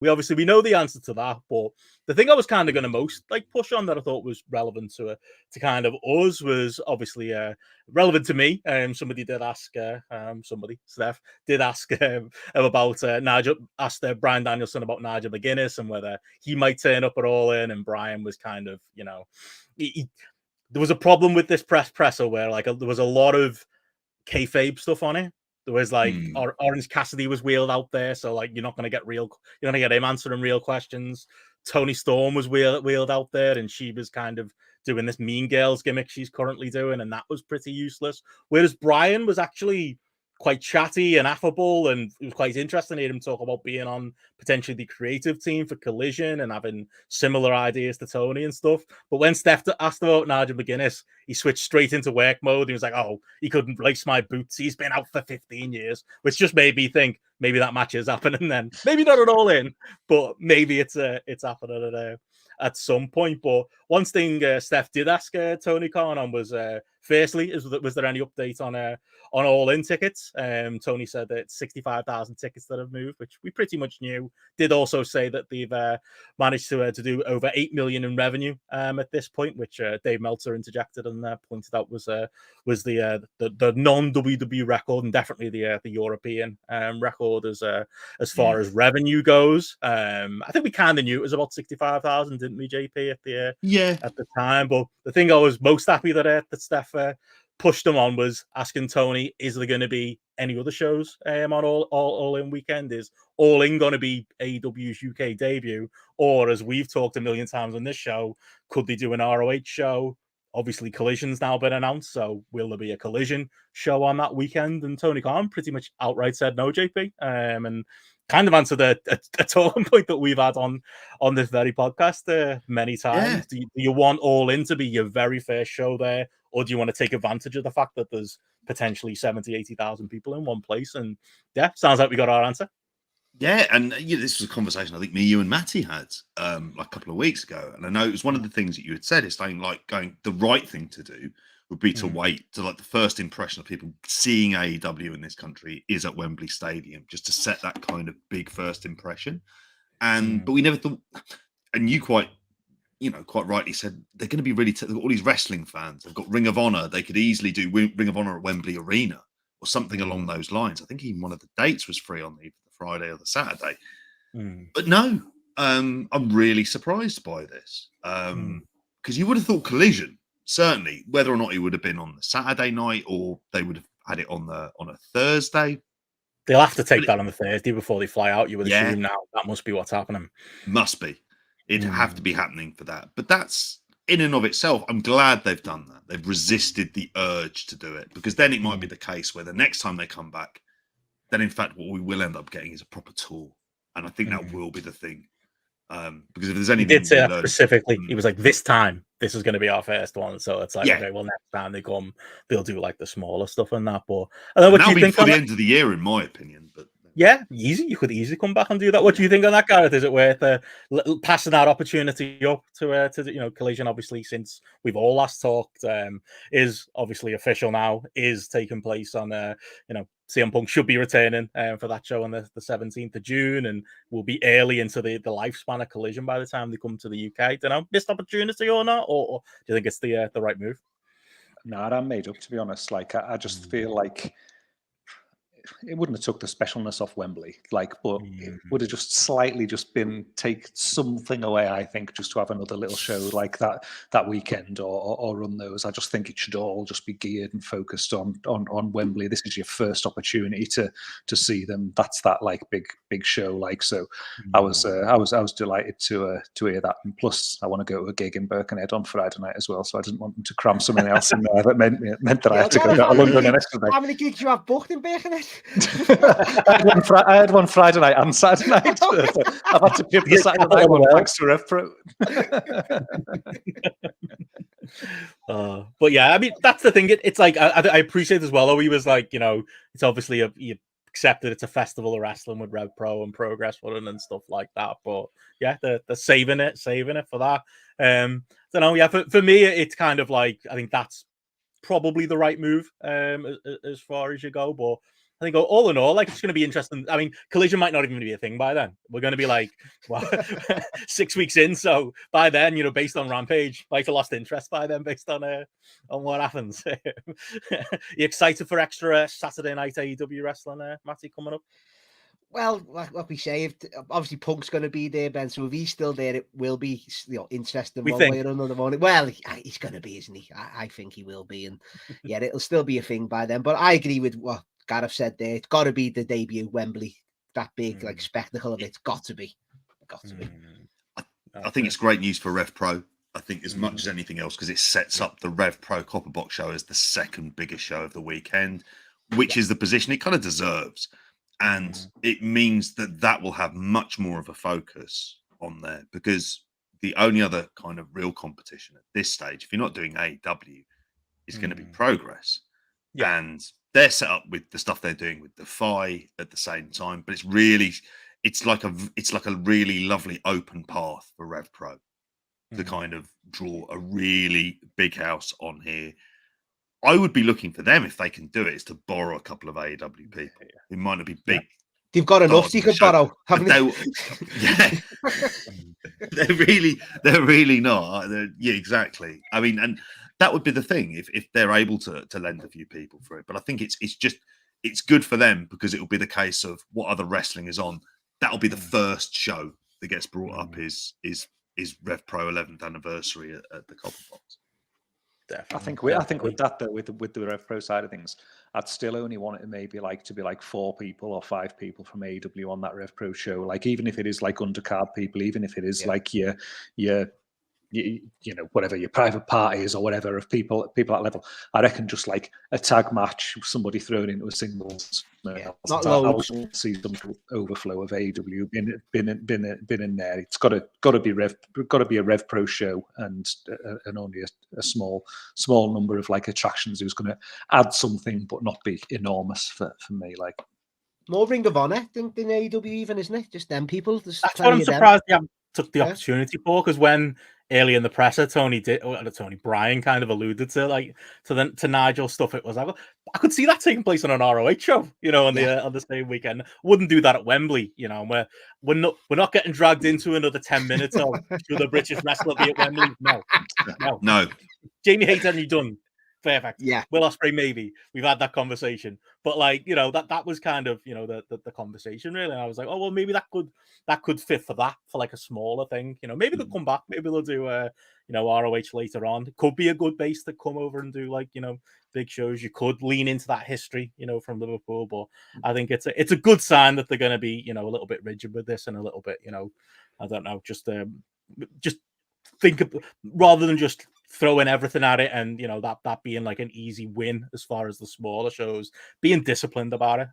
we know the answer to that, but the thing I was kind of going to most like push on that I thought was relevant to kind of us was obviously relevant to me. Somebody did ask, Steph did ask about Nigel, asked Brian Danielson about Nigel McGuinness and whether he might turn up at All In, and Brian was kind of, there was a problem with this presser where like there was a lot of kayfabe stuff on it. There was like Orange Cassidy was wheeled out there, so like you're gonna get him answering real questions. Toni Storm was wheeled out there, and she was kind of doing this Mean Girls gimmick she's currently doing, and that was pretty useless. Whereas Brian was actually quite chatty and affable, and it was quite interesting to hear him talk about being on potentially the creative team for Collision and having similar ideas to Tony and stuff. But when Steph asked about Nigel McGuinness, he switched straight into work mode. He was like, "Oh, he couldn't lace my boots. He's been out for 15 years," which just made me think maybe that match is happening then. Maybe not at All In, but maybe it's happening at some point. But one thing Steph did ask Tony Khan on was, firstly, was there any update on All In tickets? Tony said that it's 65,000 tickets that have moved, which we pretty much knew. Did also say that they've managed to do over 8 million in revenue at this point, which Dave Meltzer interjected and pointed out was the non-WWE record, and definitely the European record as far as revenue goes. I think we kind of knew it was about 65,000, didn't we, JP, at the time? But the thing I was most happy that Steph pushed them on was asking Tony, is there going to be any other shows on All In weekend? Is All In going to be AEW's UK debut? Or, as we've talked a million times on this show, could they do an ROH show? Obviously, Collision's now been announced, so will there be a Collision show on that weekend? And Tony Khan pretty much outright said no, JP, and kind of answered a talking point that we've had on this very podcast many times. Yeah. Do you want All In to be your very first show there, or do you want to take advantage of the fact that there's potentially 70,000, 80,000 people in one place? And yeah, sounds like we got our answer. Yeah, and this was a conversation I think me, you, and Matty had like a couple of weeks ago, and I know it was one of the things that you had said. It's going the right thing to do would be to wait to like the first impression of people seeing AEW in this country is at Wembley Stadium, just to set that kind of big first impression. And but we never thought, and you quite rightly said they're going to be really all these wrestling fans. They've got Ring of Honor. They could easily do Ring of Honor at Wembley Arena or something along those lines. I think even one of the dates was free on the Friday or the Saturday. But no, I'm really surprised by this because you would have thought Collision, certainly, whether or not it would have been on the Saturday night or they would have had it on a Thursday. They'll have to take that on the Thursday before they fly out. You would assume now that must be what's happening. Must be. It'd have to be happening for that. But that's in and of itself. I'm glad they've done that. They've resisted the urge to do it, because then it might be the case where the next time they come back, then in fact what we will end up getting is a proper tour, and I think that will be the thing. Because if there's anything, he did say that specifically. He was like, "This time, this is going to be our first one." So it's like, okay, well, next time they come, they'll do like the smaller stuff and that. But what do you think for the end of the year, in my opinion? But yeah, easy. You could easily come back and do that. What do you think on that, Gareth? Is it worth passing that opportunity up to Collision? Obviously, since we've all last talked, is obviously official now. Is taking place on CM Punk should be returning for that show on the 17th of June, and will be early into the lifespan of Collision by the time they come to the UK. Don't know, missed opportunity or not, or do you think it's the right move? No, I'm made up, to be honest. Like, I just feel like it wouldn't have took the specialness off Wembley, but it would have just slightly been take something away, I think, just to have another little show like that weekend or run those. I just think it should all just be geared and focused on Wembley. This is your first opportunity to see them. That's that big show. So I was delighted to hear that. And plus, I want to go to a gig in Birkenhead on Friday night as well, so I didn't want them to cram something else in there that meant that I had to go down to London the next day. How many gigs you have booked in Birkenhead? I had one Friday night and Saturday night. I've had to give the Saturday night one thanks to RevPro. But yeah, I mean, that's the thing. It's like I appreciate as well. Though he was like, it's obviously you accepted it's a festival of wrestling with RevPro and Progress Running and stuff like that. But yeah, they're saving it for that. Don't know. Yeah, for me, it's kind of like I think that's probably the right move as far as you go, but. I think all in all, like, it's going to be interesting. I mean, Collision might not even be a thing by then. We're going to be like, well, 6 weeks in. So by then, based on Rampage, might have lost interest by then based on what happens. You excited for extra Saturday night AEW wrestling, Matty, coming up? Well, like we say, obviously Punk's going to be there, Ben. So if he's still there, it will be interesting one way or another. Well, he's going to be, isn't he? I think he will be, and yeah, it'll still be a thing by then. But I agree with what Gareth said there. It's got to be the debut Wembley, that big like spectacle of it. It's got to be. I think it's great news for Rev Pro. I think as much as anything else, because it sets up the Rev Pro Copper Box show as the second biggest show of the weekend, which is the position it kind of deserves. And it means that will have much more of a focus on there, because the only other kind of real competition at this stage, if you're not doing AEW, is going to be Progress. Yeah. And they're set up with the stuff they're doing with Defy at the same time, but it's like a really lovely open path for Rev Pro to kind of draw a really big house on here. I would be looking for them, if they can do it, is to borrow a couple of AEW people. It might not be big. They've got enough you could borrow, haven't they? Yeah, they're really not. Yeah, exactly. I mean, and that would be the thing if they're able to lend a few people for it. But I think it's good for them, because it will be the case of what other wrestling is on. That'll be the first show that gets brought up is Rev Pro 11th anniversary at the Copper Box. Definitely. I think with that though, with the Rev Pro side of things, I'd still only want it to maybe to be 4 people or 5 people from AEW on that Rev Pro show. Like, even if it is undercard people, even if it is whatever your private parties or whatever of people at that level, I reckon just a tag match, somebody thrown into a singles. Not loads. I'll see some overflow of AEW been in there. It's got to be a Rev Pro show, and only a small number of attractions who's going to add something but not be enormous for me. More Ring of Honor than AEW even, isn't it? Just them people. That's what I'm surprised they haven't took the opportunity for, because when early in the presser, Tony Bryan kind of alluded to Nigel stuff. It was like, I could see that taking place on an ROH show, on the same weekend. Wouldn't do that at Wembley, and we're not getting dragged into another 10 minutes of should the British wrestler be at Wembley? No. Jamie Hayes only done. Perfect. Yeah. Will Ospreay, maybe. We've had that conversation. But that was kind of, the conversation really. And I was like, oh well, maybe that could fit for a smaller thing. Maybe they'll come back, maybe they'll do ROH later on. It could be a good base to come over and do big shows. You could lean into that history, from Liverpool. But I think it's a good sign that they're gonna be, a little bit rigid with this, and a little bit, I don't know, just think of, rather than just throwing everything at it and that being an easy win as far as the smaller shows, being disciplined about it.